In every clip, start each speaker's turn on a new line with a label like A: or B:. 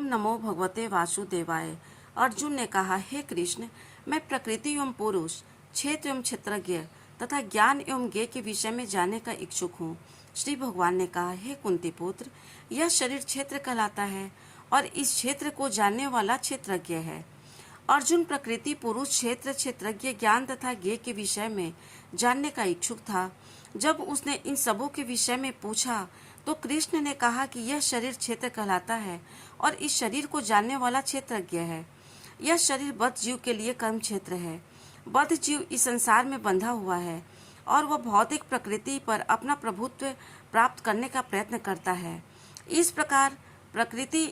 A: ओम नमो भगवते वासुदेवाय। अर्जुन ने कहा, हे कृष्ण, मैं प्रकृति एवं पुरुष, क्षेत्र एवं क्षेत्रज्ञ तथा ज्ञान एवं ज्ञेय के विषय में जानने का इच्छुक हूँ। श्री भगवान ने कहा, हे कुंती पुत्र, यह शरीर क्षेत्र कहलाता है और इस क्षेत्र को जानने वाला क्षेत्रज्ञ है। अर्जुन प्रकृति, पुरुष, क्षेत्र, क्षेत्रज्ञ, ज्ञान तथा ज्ञेय के विषय में जानने का इच्छुक था। जब उसने इन सबों के विषय में पूछा तो कृष्ण ने कहा कि यह शरीर क्षेत्र कहलाता है और इस शरीर को जानने वाला क्षेत्रज्ञ है। यह शरीर बद्ध जीव के लिए कर्म क्षेत्र है। बद्ध जीव इस संसार में बंधा हुआ है और वह भौतिक प्रकृति पर अपना प्रभुत्व प्राप्त करने का प्रयत्न करता है। इस प्रकार प्रकृति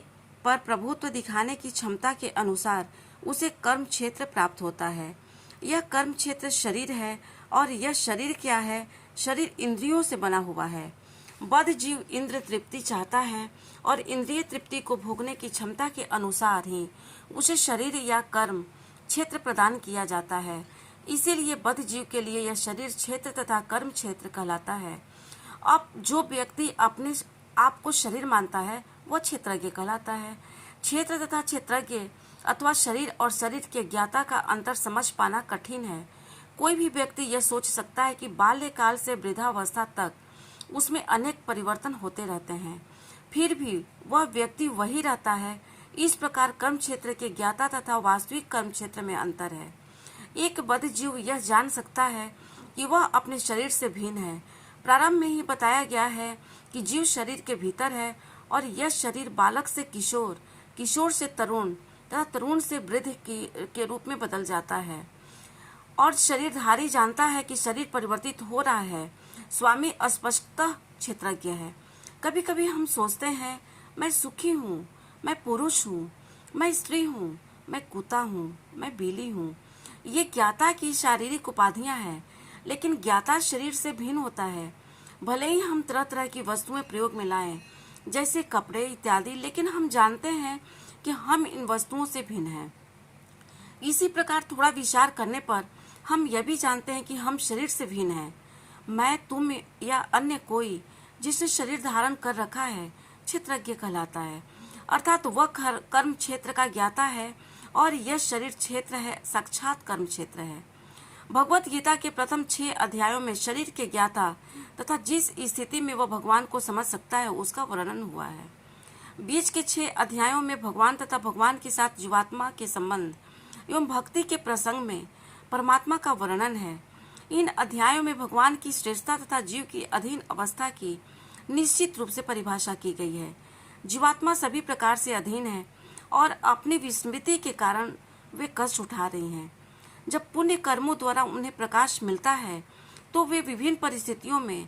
A: पर प्रभुत्व दिखाने की क्षमता के अनुसार उसे कर्म क्षेत्र प्राप्त होता है। यह कर्म क्षेत्र शरीर है और यह शरीर क्या है? शरीर इंद्रियों से बना हुआ है। बद्ध जीव इंद्र तृप्ति चाहता है और इंद्रिय तृप्ति को भोगने की क्षमता के अनुसार ही उसे शरीर या कर्म क्षेत्र प्रदान किया जाता है। इसीलिए बद्ध जीव के लिए यह शरीर क्षेत्र तथा कर्म क्षेत्र कहलाता है। अब जो व्यक्ति अपने आप को शरीर मानता है वह क्षेत्रज्ञ कहलाता है। क्षेत्र तथा क्षेत्रज्ञ अथवा शरीर और शरीर के ज्ञाता का अंतर समझ पाना कठिन है। कोई भी व्यक्ति यह सोच सकता है कि बाल्यकाल से वृद्धावस्था तक उसमें अनेक परिवर्तन होते रहते हैं, फिर भी वह व्यक्ति वही रहता है। इस प्रकार कर्म क्षेत्र के ज्ञाता तथा वास्तविक कर्म क्षेत्र में अंतर है। एक बद्ध जीव यह जान सकता है कि वह अपने शरीर से भिन्न है। प्रारंभ में ही बताया गया है कि जीव शरीर के भीतर है और यह शरीर बालक से किशोर, किशोर से तरुण तथा तरुण से वृद्ध के रूप में बदल जाता है। और शरीरधारी जानता है कि शरीर परिवर्तित हो रहा है। स्वामी अस्पष्टतः क्षेत्रज्ञ है। कभी कभी हम सोचते हैं, मैं सुखी हूँ, मैं पुरुष हूँ, मैं स्त्री हूँ, मैं कुत्ता हूँ, मैं बिल्ली हूँ। ये ज्ञाता की शारीरिक उपाधियाँ हैं, लेकिन ज्ञाता शरीर से भिन्न होता है। भले ही हम तरह तरह की वस्तुएं प्रयोग में लाएं, जैसे कपड़े इत्यादि, लेकिन हम जानते हैं कि हम इन वस्तुओं से भिन्न हैं। इसी प्रकार थोड़ा विचार करने पर हम यह भी जानते हैं कि हम शरीर से भिन्न हैं। मैं, तुम या अन्य कोई जिसने शरीर धारण कर रखा है क्षेत्रज्ञ कहलाता है, अर्थात वह कर्म क्षेत्र का ज्ञाता है और यह शरीर क्षेत्र है, साक्षात कर्म क्षेत्र है। भगवत गीता के प्रथम 6 अध्यायों में शरीर के ज्ञाता तथा जिस स्थिति में वह भगवान को समझ सकता है उसका वर्णन हुआ है। बीच के 6 अध्यायों में भगवान तथा भगवान के साथ जीवात्मा के संबंध एवं भक्ति के प्रसंग में परमात्मा का वर्णन है। इन अध्यायों में भगवान की श्रेष्ठता तथा जीव की अधीन अवस्था की निश्चित रूप से परिभाषा की गई है। जीवात्मा सभी प्रकार से अधीन है और अपनी विस्मृति के कारण वे कष्ट उठा रही हैं। जब पुण्य कर्मों द्वारा उन्हें प्रकाश मिलता है तो वे विभिन्न परिस्थितियों में,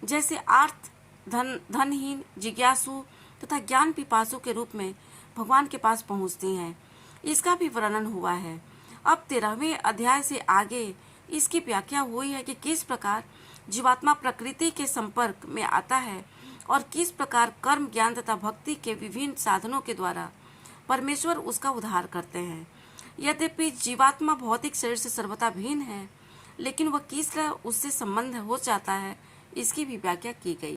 A: जैसे आर्त, धनहीन, जिज्ञासु तथा ज्ञान पिपासु के रूप में भगवान के पास पहुंचती हैं। इसका भी वर्णन हुआ है। अब 13वें अध्याय से आगे इसकी व्याख्या हुई है कि किस प्रकार जीवात्मा प्रकृति के संपर्क में आता है और किस प्रकार कर्म, ज्ञान तथा भक्ति के विभिन्न साधनों के द्वारा परमेश्वर उसका उद्धार करते हैं। यद्यपि जीवात्मा भौतिक शरीर से सर्वथा भिन्न है, लेकिन वह किस तरह उससे संबंध हो जाता है, इसकी भी व्याख्या की गई।